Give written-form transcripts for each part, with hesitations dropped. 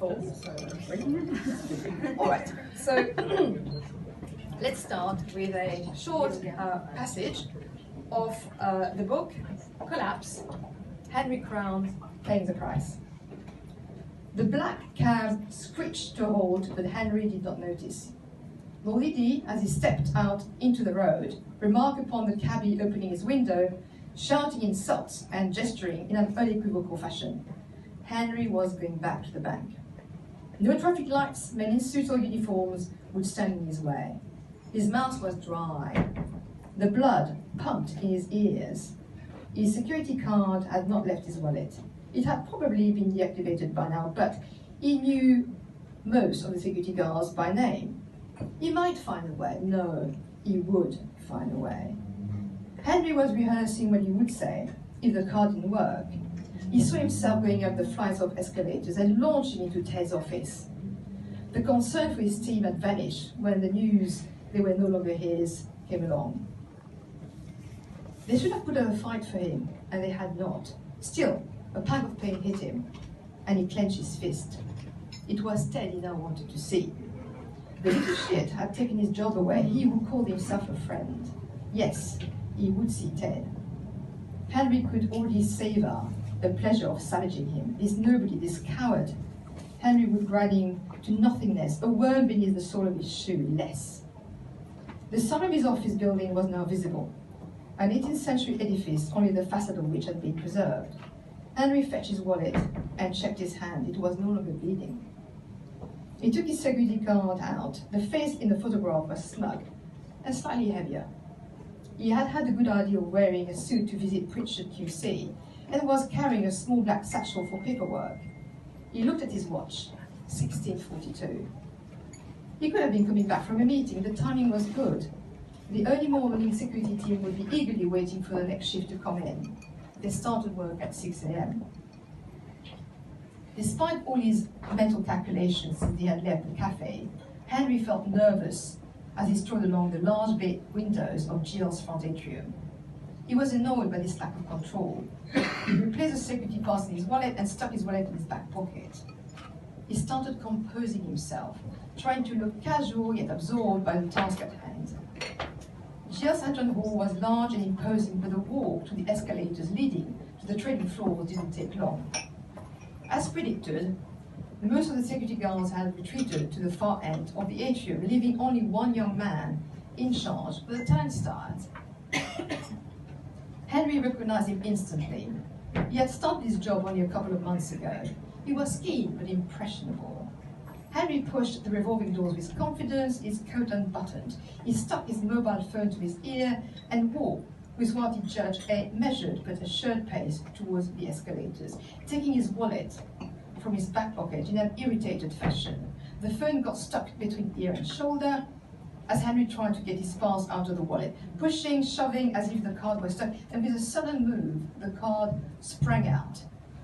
All right, so let's start with a short passage of the book Collapse, Henry Crown Paying the Price. The black cab screeched to a halt, but Henry did not notice. Nor did he, as he stepped out into the road, remark upon the cabby opening his window, shouting insults and gesturing in an unequivocal fashion. Henry was going back to the bank. No traffic lights, men in suits or uniforms would stand in his way. His mouth was dry. The blood pumped in his ears. His security card had not left his wallet. It had probably been deactivated by now, but he knew most of the security guards by name. He might find a way. No, he would find a way. Henry was rehearsing what he would say if the card didn't work. He saw himself going up the flights of escalators and launching into Ted's office. The concern for his team had vanished when the news they were no longer his came along. They should have put up a fight for him, and they had not. Still, a pang of pain hit him, and he clenched his fist. It was Ted he now wanted to see. The little shit had taken his job away, he who called himself a friend. Yes, he would see Ted. Henry could already savor the pleasure of savaging him, this nobody, this coward. Henry would grind him to nothingness, a worm beneath the sole of his shoe, less. The side of his office building was now visible, an 18th century edifice, only the facade of which had been preserved. Henry fetched his wallet and checked his hand. It was no longer bleeding. He took his security card out. The face in the photograph was smug and slightly heavier. He had had the good idea of wearing a suit to visit Pritchard QC, and was carrying a small black satchel for paperwork. He looked at his watch, 16:42. He could have been coming back from a meeting. The timing was good. The early morning security team would be eagerly waiting for the next shift to come in. They started work at 6 a.m. Despite all his mental calculations since he had left the cafe, Henry felt nervous as he strode along the large bay windows of Jill's front atrium. He was annoyed by this lack of control. He replaced the security pass in his wallet and stuck his wallet in his back pocket. He started composing himself, trying to look casual yet absorbed by the task at hand. Jill's entrance hall was large and imposing, but the walk to the escalators leading to the trading floors didn't take long. As predicted, most of the security guards had retreated to the far end of the atrium, leaving only one young man in charge of the turnstiles. Henry recognized him instantly. He had started his job only a couple of months ago. He was keen but impressionable. Henry pushed the revolving doors with confidence, his coat unbuttoned. He stuck his mobile phone to his ear and walked with what he judged a measured but assured pace towards the escalators, taking his wallet from his back pocket in an irritated fashion. The phone got stuck between ear and shoulder as Henry tried to get his pass out of the wallet, pushing, shoving as if the card was stuck, and with a sudden move, the card sprang out,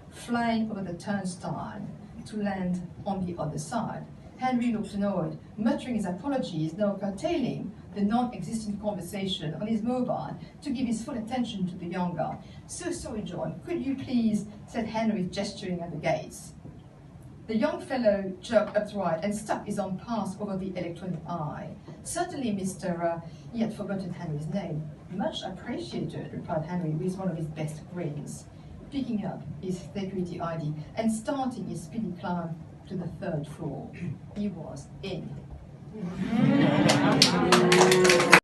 flying over the turnstile to land on the other side. Henry looked annoyed, muttering his apologies, now curtailing the non-existent conversation on his mobile to give his full attention to the young guy. "So sorry, John, could you please," said Henry, gesturing at the gates. The young fellow jerked upright and stuck his own pass over the electronic eye. "Certainly, Mr. He had forgotten Henry's name. "Much appreciated," replied Henry with one of his best grins, picking up his security ID and starting his speedy climb to the third floor. He was in.